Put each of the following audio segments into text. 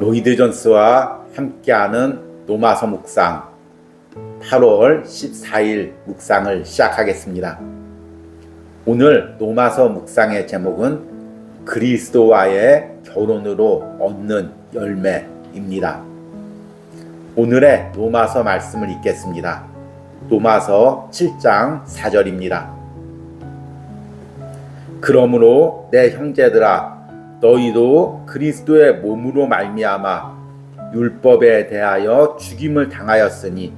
로이드 존스와 함께하는 노마서 묵상 8월 14일 묵상을 시작하겠습니다. 오늘 노마서 묵상의 제목은 그리스도와의 결혼으로 얻는 열매입니다. 오늘의 노마서 말씀을 읽겠습니다. 노마서 7장 4절입니다. 그러므로 내 형제들아 너희도 그리스도의 몸으로 말미암아 율법에 대하여 죽임을 당하였으니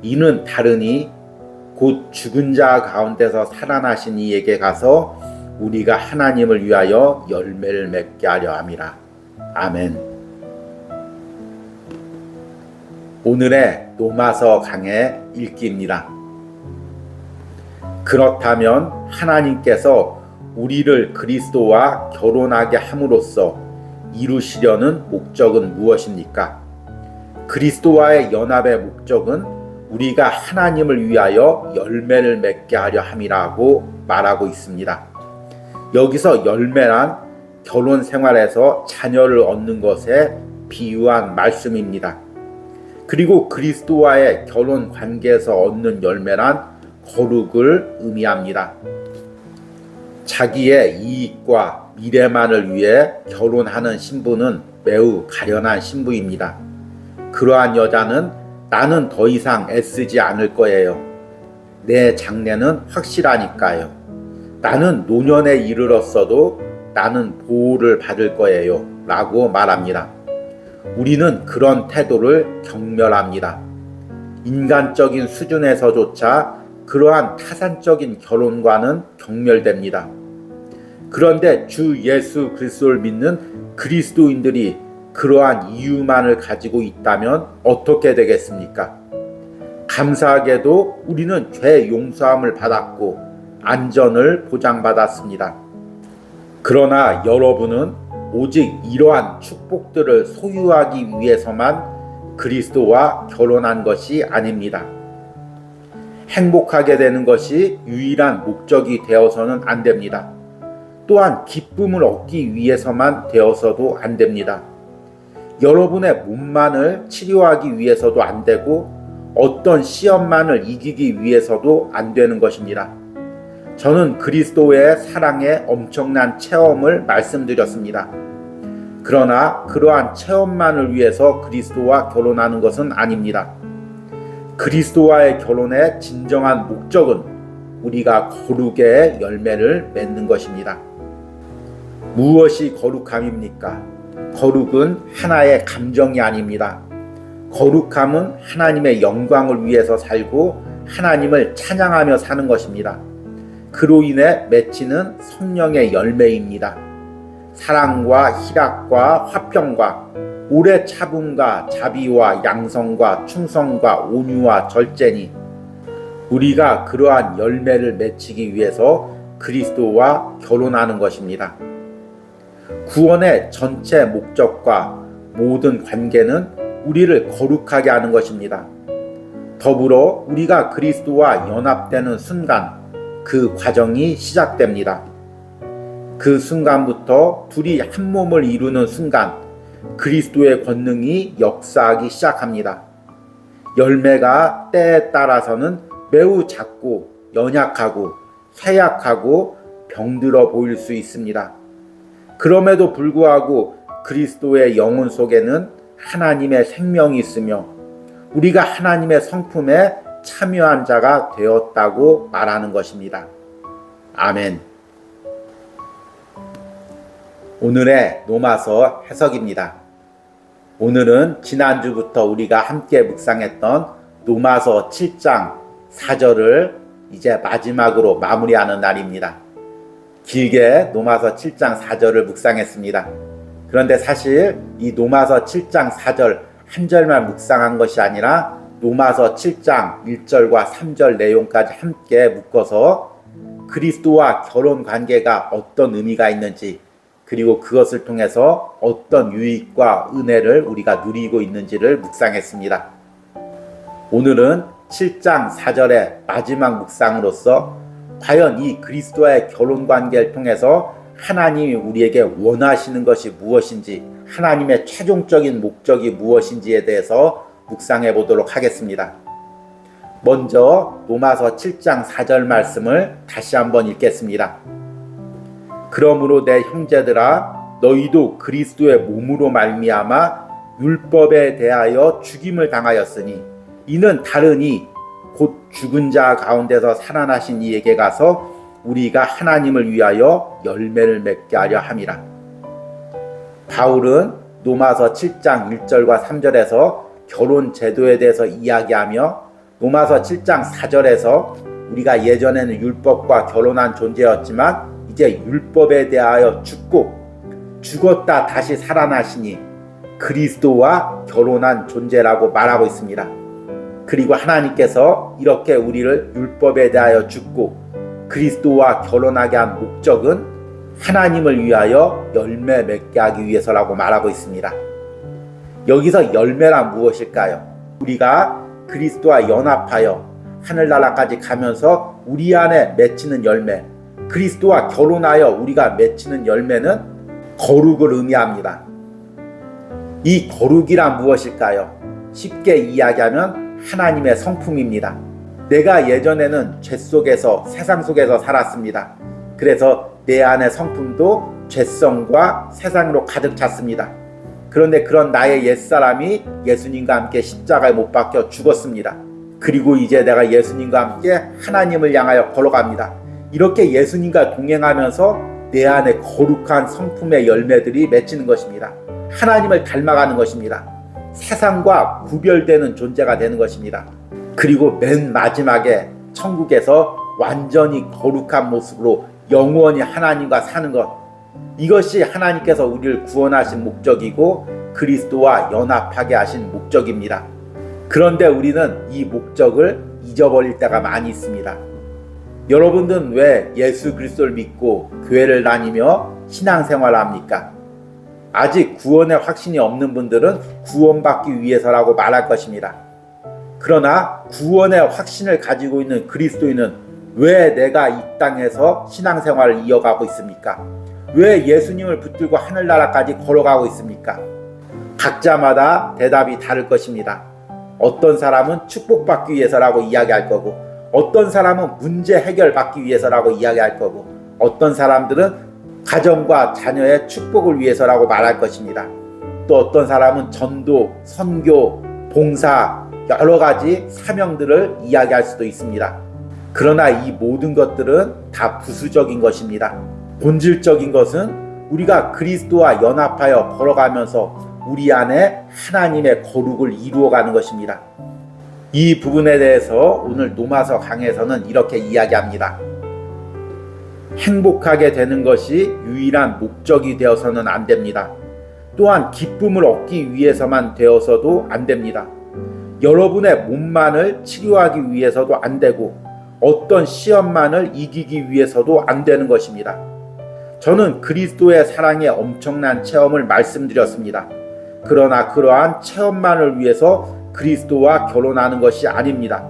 이는 다르니 곧 죽은 자 가운데서 살아나신 이에게 가서 우리가 하나님을 위하여 열매를 맺게 하려 함이라. 아멘. 오늘의 노마서 강의 읽기입니다. 그렇다면 하나님께서 우리를 그리스도와 결혼하게 함으로써 이루시려는 목적은 무엇입니까? 그리스도와의 연합의 목적은 우리가 하나님을 위하여 열매를 맺게 하려 함이라고 말하고 있습니다. 여기서 열매란 결혼 생활에서 자녀를 얻는 것에 비유한 말씀입니다. 그리고 그리스도와의 결혼 관계에서 얻는 열매란 거룩을 의미합니다. 자기의 이익과 미래만을 위해 결혼하는 신부는 매우 가련한 신부입니다. 그러한 여자는 나는 더 이상 애쓰지 않을 거예요. 내 장래는 확실하니까요. 나는 노년에 이르렀어도 나는 보호를 받을 거예요. 라고 말합니다. 우리는 그런 태도를 경멸합니다. 인간적인 수준에서조차 그러한 타산적인 결혼과는 경멸됩니다. 그런데 주 예수 그리스도를 믿는 그리스도인들이 그러한 이유만을 가지고 있다면 어떻게 되겠습니까? 감사하게도 우리는 죄 용서함을 받았고 안전을 보장받았습니다. 그러나 여러분은 오직 이러한 축복들을 소유하기 위해서만 그리스도와 결혼한 것이 아닙니다. 행복하게 되는 것이 유일한 목적이 되어서는 안 됩니다. 또한 기쁨을 얻기 위해서만 되어서도 안 됩니다. 여러분의 몸만을 치료하기 위해서도 안 되고 어떤 시험만을 이기기 위해서도 안 되는 것입니다. 저는 그리스도의 사랑의 엄청난 체험을 말씀드렸습니다. 그러나 그러한 체험만을 위해서 그리스도와 결혼하는 것은 아닙니다. 그리스도와의 결혼의 진정한 목적은 우리가 거룩의 열매를 맺는 것입니다. 무엇이 거룩함입니까? 거룩은 하나의 감정이 아닙니다. 거룩함은 하나님의 영광을 위해서 살고 하나님을 찬양하며 사는 것입니다. 그로 인해 맺히는 성령의 열매입니다. 사랑과 희락과 화평과 오래 참음과 자비와 양성과 충성과 온유와 절제니 우리가 그러한 열매를 맺히기 위해서 그리스도와 결혼하는 것입니다. 구원의 전체 목적과 모든 관계는 우리를 거룩하게 하는 것입니다. 더불어 우리가 그리스도와 연합되는 순간 그 과정이 시작됩니다. 그 순간부터 둘이 한 몸을 이루는 순간 그리스도의 권능이 역사하기 시작합니다. 열매가 때에 따라서는 매우 작고 연약하고 쇠약하고 병들어 보일 수 있습니다. 그럼에도 불구하고 그리스도의 영혼 속에는 하나님의 생명이 있으며 우리가 하나님의 성품에 참여한 자가 되었다고 말하는 것입니다. 아멘. 오늘의 노마서 해석입니다. 오늘은 지난주부터 우리가 함께 묵상했던 노마서 7장 4절을 이제 마지막으로 마무리하는 날입니다. 길게 노마서 7장 4절을 묵상했습니다. 그런데 사실 이 노마서 7장 4절 한 절만 묵상한 것이 아니라 노마서 7장 1절과 3절 내용까지 함께 묶어서 그리스도와 결혼 관계가 어떤 의미가 있는지 그리고 그것을 통해서 어떤 유익과 은혜를 우리가 누리고 있는지를 묵상했습니다. 오늘은 7장 4절의 마지막 묵상으로서 과연 이 그리스도와의 결혼 관계를 통해서 하나님이 우리에게 원하시는 것이 무엇인지 하나님의 최종적인 목적이 무엇인지에 대해서 묵상해 보도록 하겠습니다. 먼저 로마서 7장 4절 말씀을 다시 한번 읽겠습니다. 그러므로 내 형제들아 너희도 그리스도의 몸으로 말미암아 율법에 대하여 죽임을 당하였으니 이는 다르니 곧 죽은 자 가운데서 살아나신 이에게 가서 우리가 하나님을 위하여 열매를 맺게 하려 함이라. 바울은 로마서 7장 1절과 3절에서 결혼 제도에 대해서 이야기하며 로마서 7장 4절에서 우리가 예전에는 율법과 결혼한 존재였지만 이제 율법에 대하여 죽고 죽었다 다시 살아나시니 그리스도와 결혼한 존재라고 말하고 있습니다. 그리고 하나님께서 이렇게 우리를 율법에 대하여 죽고 그리스도와 결혼하게 한 목적은 하나님을 위하여 열매 맺게 하기 위해서라고 말하고 있습니다. 여기서 열매란 무엇일까요? 우리가 그리스도와 연합하여 하늘나라까지 가면서 우리 안에 맺히는 열매, 그리스도와 결혼하여 우리가 맺히는 열매는 거룩을 의미합니다. 이 거룩이란 무엇일까요? 쉽게 이야기하면 하나님의 성품입니다. 내가 예전에는 죄 속에서 세상 속에서 살았습니다. 그래서 내 안의 성품도 죄성과 세상으로 가득 찼습니다. 그런데 그런 나의 옛사람이 예수님과 함께 십자가에 못 박혀 죽었습니다. 그리고 이제 내가 예수님과 함께 하나님을 향하여 걸어갑니다. 이렇게 예수님과 동행하면서 내 안에 거룩한 성품의 열매들이 맺히는 것입니다. 하나님을 닮아가는 것입니다. 세상과 구별되는 존재가 되는 것입니다. 그리고 맨 마지막에 천국에서 완전히 거룩한 모습으로 영원히 하나님과 사는 것, 이것이 하나님께서 우리를 구원하신 목적이고 그리스도와 연합하게 하신 목적입니다. 그런데 우리는 이 목적을 잊어버릴 때가 많이 있습니다. 여러분들은 왜 예수 그리스도를 믿고 교회를 다니며 신앙생활을 합니까? 아직 구원의 확신이 없는 분들은 구원받기 위해서라고 말할 것입니다. 그러나 구원의 확신을 가지고 있는 그리스도인은 왜 내가 이 땅에서 신앙생활을 이어가고 있습니까? 왜 예수님을 붙들고 하늘나라까지 걸어가고 있습니까? 각자마다 대답이 다를 것입니다. 어떤 사람은 축복받기 위해서라고 이야기할 거고, 어떤 사람은 문제 해결받기 위해서라고 이야기할 거고, 어떤 사람들은 가정과 자녀의 축복을 위해서라고 말할 것입니다. 또 어떤 사람은 전도, 선교, 봉사, 여러 가지 사명들을 이야기할 수도 있습니다. 그러나 이 모든 것들은 다 부수적인 것입니다. 본질적인 것은 우리가 그리스도와 연합하여 걸어가면서 우리 안에 하나님의 거룩을 이루어가는 것입니다. 이 부분에 대해서 오늘 로마서 강해에서는 이렇게 이야기합니다. 행복하게 되는 것이 유일한 목적이 되어서는 안 됩니다. 또한 기쁨을 얻기 위해서만 되어서도 안 됩니다. 여러분의 몸만을 치료하기 위해서도 안 되고 어떤 시험만을 이기기 위해서도 안 되는 것입니다. 저는 그리스도의 사랑의 엄청난 체험을 말씀드렸습니다. 그러나 그러한 체험만을 위해서 그리스도와 결혼하는 것이 아닙니다.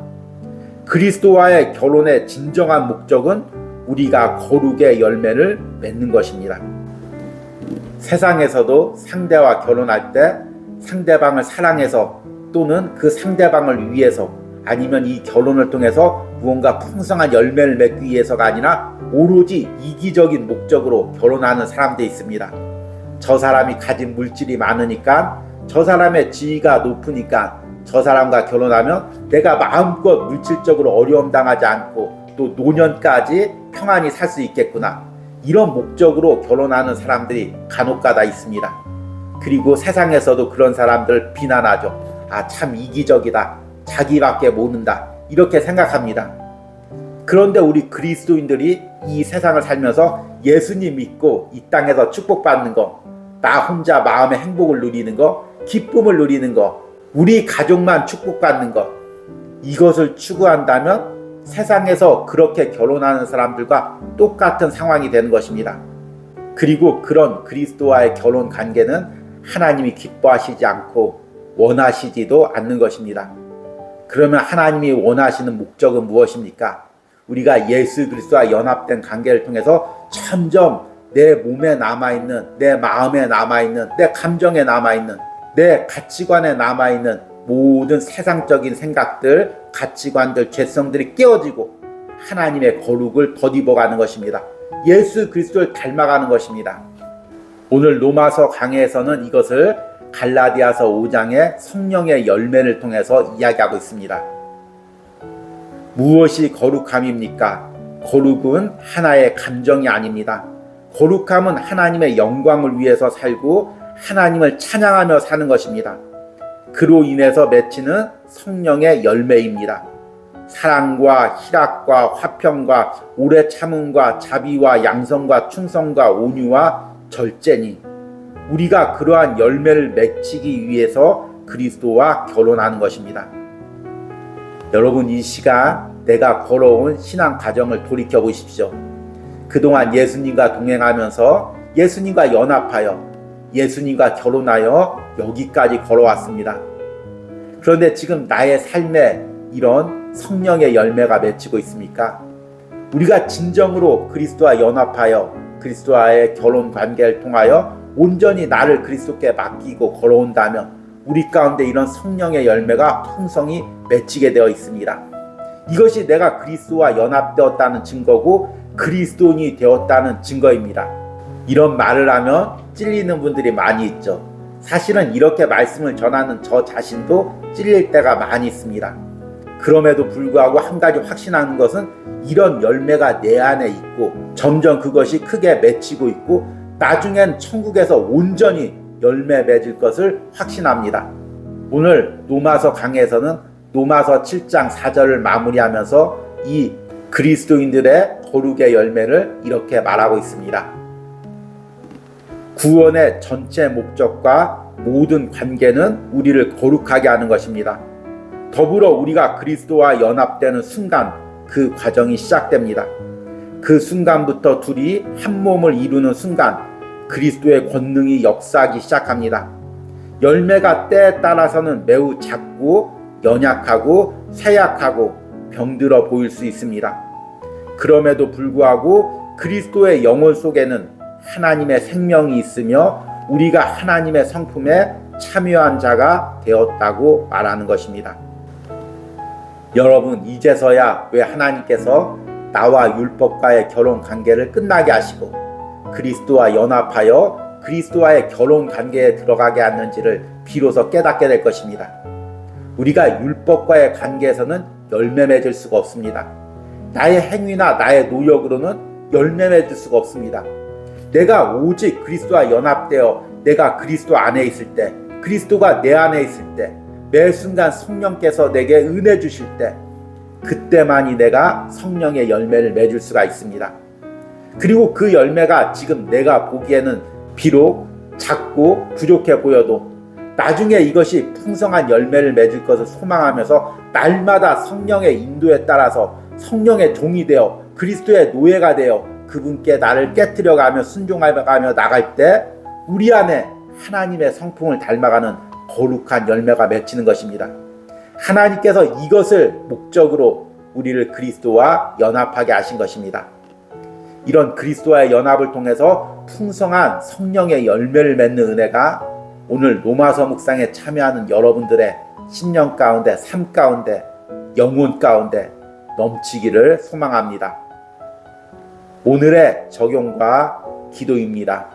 그리스도와의 결혼의 진정한 목적은 우리가 거룩의 열매를 맺는 것입니다. 세상에서도 상대와 결혼할 때 상대방을 사랑해서 또는 그 상대방을 위해서 아니면 이 결혼을 통해서 무언가 풍성한 열매를 맺기 위해서가 아니라 오로지 이기적인 목적으로 결혼하는 사람들이 있습니다. 저 사람이 가진 물질이 많으니까, 저 사람의 지위가 높으니까 저 사람과 결혼하면 내가 마음껏 물질적으로 어려움 당하지 않고 또 노년까지 평안히 살 수 있겠구나. 이런 목적으로 결혼하는 사람들이 간혹가다 있습니다. 그리고 세상에서도 그런 사람들을 비난하죠. 아, 참 이기적이다. 자기밖에 모른다. 이렇게 생각합니다. 그런데 우리 그리스도인들이 이 세상을 살면서 예수님 믿고 이 땅에서 축복받는 거, 나 혼자 마음의 행복을 누리는 거, 기쁨을 누리는 거, 우리 가족만 축복받는 것, 이것을 추구한다면 세상에서 그렇게 결혼하는 사람들과 똑같은 상황이 되는 것입니다. 그리고 그런 그리스도와의 결혼 관계는 하나님이 기뻐하시지 않고 원하시지도 않는 것입니다. 그러면 하나님이 원하시는 목적은 무엇입니까? 우리가 예수 그리스도와 연합된 관계를 통해서 점점 내 몸에 남아있는, 내 마음에 남아있는, 내 감정에 남아있는, 내 가치관에 남아있는 모든 세상적인 생각들, 가치관들, 죄성들이 깨어지고 하나님의 거룩을 덧입어가는 것입니다. 예수 그리스도를 닮아가는 것입니다. 오늘 로마서 강해에서는 이것을 갈라디아서 5장의 성령의 열매를 통해서 이야기하고 있습니다. 무엇이 거룩함입니까? 거룩은 하나의 감정이 아닙니다. 거룩함은 하나님의 영광을 위해서 살고 하나님을 찬양하며 사는 것입니다. 그로 인해서 맺히는 성령의 열매입니다. 사랑과 희락과 화평과 오래 참음과 자비와 양성과 충성과 온유와 절제니, 우리가 그러한 열매를 맺히기 위해서 그리스도와 결혼하는 것입니다. 여러분, 이 시간 내가 걸어온 신앙 과정을 돌이켜 보십시오. 그동안 예수님과 동행하면서 예수님과 연합하여 예수님과 결혼하여 여기까지 걸어왔습니다. 그런데 지금 나의 삶에 이런 성령의 열매가 맺히고 있습니까? 우리가 진정으로 그리스도와 연합하여 그리스도와의 결혼 관계를 통하여 온전히 나를 그리스도께 맡기고 걸어온다면 우리 가운데 이런 성령의 열매가 풍성히 맺히게 되어 있습니다. 이것이 내가 그리스도와 연합되었다는 증거고 그리스도인이 되었다는 증거입니다. 이런 말을 하면 찔리는 분들이 많이 있죠. 사실은 이렇게 말씀을 전하는 저 자신도 찔릴 때가 많이 있습니다. 그럼에도 불구하고 한 가지 확신하는 것은 이런 열매가 내 안에 있고 점점 그것이 크게 맺히고 있고 나중엔 천국에서 온전히 열매 맺을 것을 확신합니다. 오늘 로마서 강해에서는 로마서 7장 4절을 마무리하면서 이 그리스도인들의 거룩의 열매를 이렇게 말하고 있습니다. 구원의 전체 목적과 모든 관계는 우리를 거룩하게 하는 것입니다. 더불어 우리가 그리스도와 연합되는 순간 그 과정이 시작됩니다. 그 순간부터 둘이 한 몸을 이루는 순간 그리스도의 권능이 역사하기 시작합니다. 열매가 때에 따라서는 매우 작고 연약하고 쇠약하고 병들어 보일 수 있습니다. 그럼에도 불구하고 그리스도의 영혼 속에는 하나님의 생명이 있으며 우리가 하나님의 성품에 참여한 자가 되었다고 말하는 것입니다. 여러분, 이제서야 왜 하나님께서 나와 율법과의 결혼 관계를 끝나게 하시고 그리스도와 연합하여 그리스도와의 결혼 관계에 들어가게 하는지를 비로소 깨닫게 될 것입니다. 우리가 율법과의 관계에서는 열매 맺을 수가 없습니다. 나의 행위나 나의 노력으로는 열매 맺을 수가 없습니다. 내가 오직 그리스도와 연합되어 내가 그리스도 안에 있을 때, 그리스도가 내 안에 있을 때, 매 순간 성령께서 내게 은혜 주실 때, 그때만이 내가 성령의 열매를 맺을 수가 있습니다. 그리고 그 열매가 지금 내가 보기에는 비록 작고 부족해 보여도 나중에 이것이 풍성한 열매를 맺을 것을 소망하면서 날마다 성령의 인도에 따라서 성령의 종이 되어 그리스도의 노예가 되어 그분께 나를 깨트려가며 순종하며 나갈 때 우리 안에 하나님의 성품을 닮아가는 거룩한 열매가 맺히는 것입니다. 하나님께서 이것을 목적으로 우리를 그리스도와 연합하게 하신 것입니다. 이런 그리스도와의 연합을 통해서 풍성한 성령의 열매를 맺는 은혜가 오늘 로마서 묵상에 참여하는 여러분들의 신령 가운데, 삶 가운데, 영혼 가운데 넘치기를 소망합니다. 오늘의 적용과 기도입니다.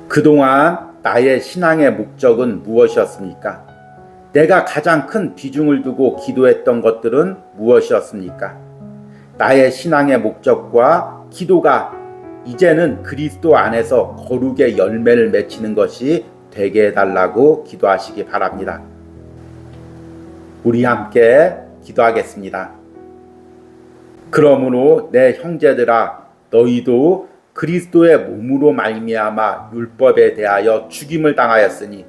그동안 나의 신앙의 목적은 무엇이었습니까? 내가 가장 큰 비중을 두고 기도했던 것들은 무엇이었습니까? 나의 신앙의 목적과 기도가 이제는 그리스도 안에서 거룩의 열매를 맺히는 것이 되게 해달라고 기도하시기 바랍니다. 우리 함께 기도하겠습니다. 그러므로 내 형제들아, 너희도 그리스도의 몸으로 말미암아 율법에 대하여 죽임을 당하였으니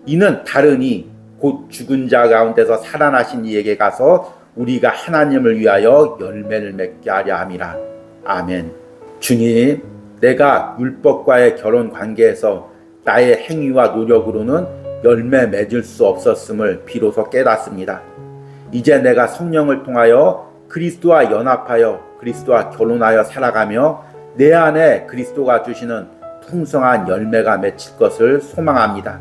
이는 다르니 곧 죽은 자 가운데서 살아나신 이에게 가서 우리가 하나님을 위하여 열매를 맺게 하려 함이라. 아멘. 주님, 내가 율법과의 결혼 관계에서 나의 행위와 노력으로는 열매 맺을 수 없었음을 비로소 깨닫습니다. 이제 내가 성령을 통하여 그리스도와 연합하여 그리스도와 결혼하여 살아가며 내 안에 그리스도가 주시는 풍성한 열매가 맺힐 것을 소망합니다.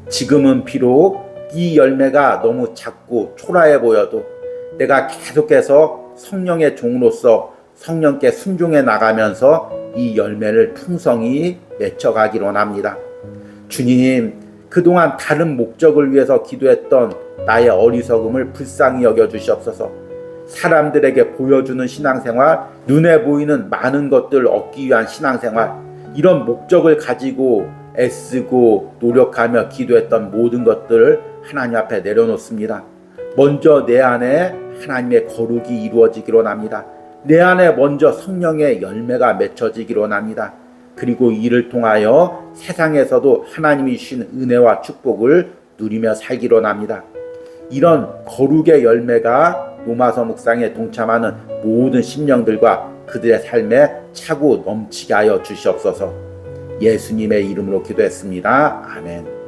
지금은 비록 이 열매가 너무 작고 초라해 보여도 내가 계속해서 성령의 종으로서 성령께 순종해 나가면서 이 열매를 풍성히 맺혀가기로 합니다. 주님, 그동안 다른 목적을 위해서 기도했던 나의 어리석음을 불쌍히 여겨주시옵소서. 사람들에게 보여주는 신앙생활, 눈에 보이는 많은 것들을 얻기 위한 신앙생활, 이런 목적을 가지고 애쓰고 노력하며 기도했던 모든 것들을 하나님 앞에 내려놓습니다. 먼저 내 안에 하나님의 거룩이 이루어지기로 합니다. 내 안에 먼저 성령의 열매가 맺혀지기로 합니다. 그리고 이를 통하여 세상에서도 하나님이 주신 은혜와 축복을 누리며 살기로 합니다. 이런 거룩의 열매가 로마서 묵상에 동참하는 모든 심령들과 그들의 삶에 차고 넘치게 하여 주시옵소서. 예수님의 이름으로 기도했습니다. 아멘.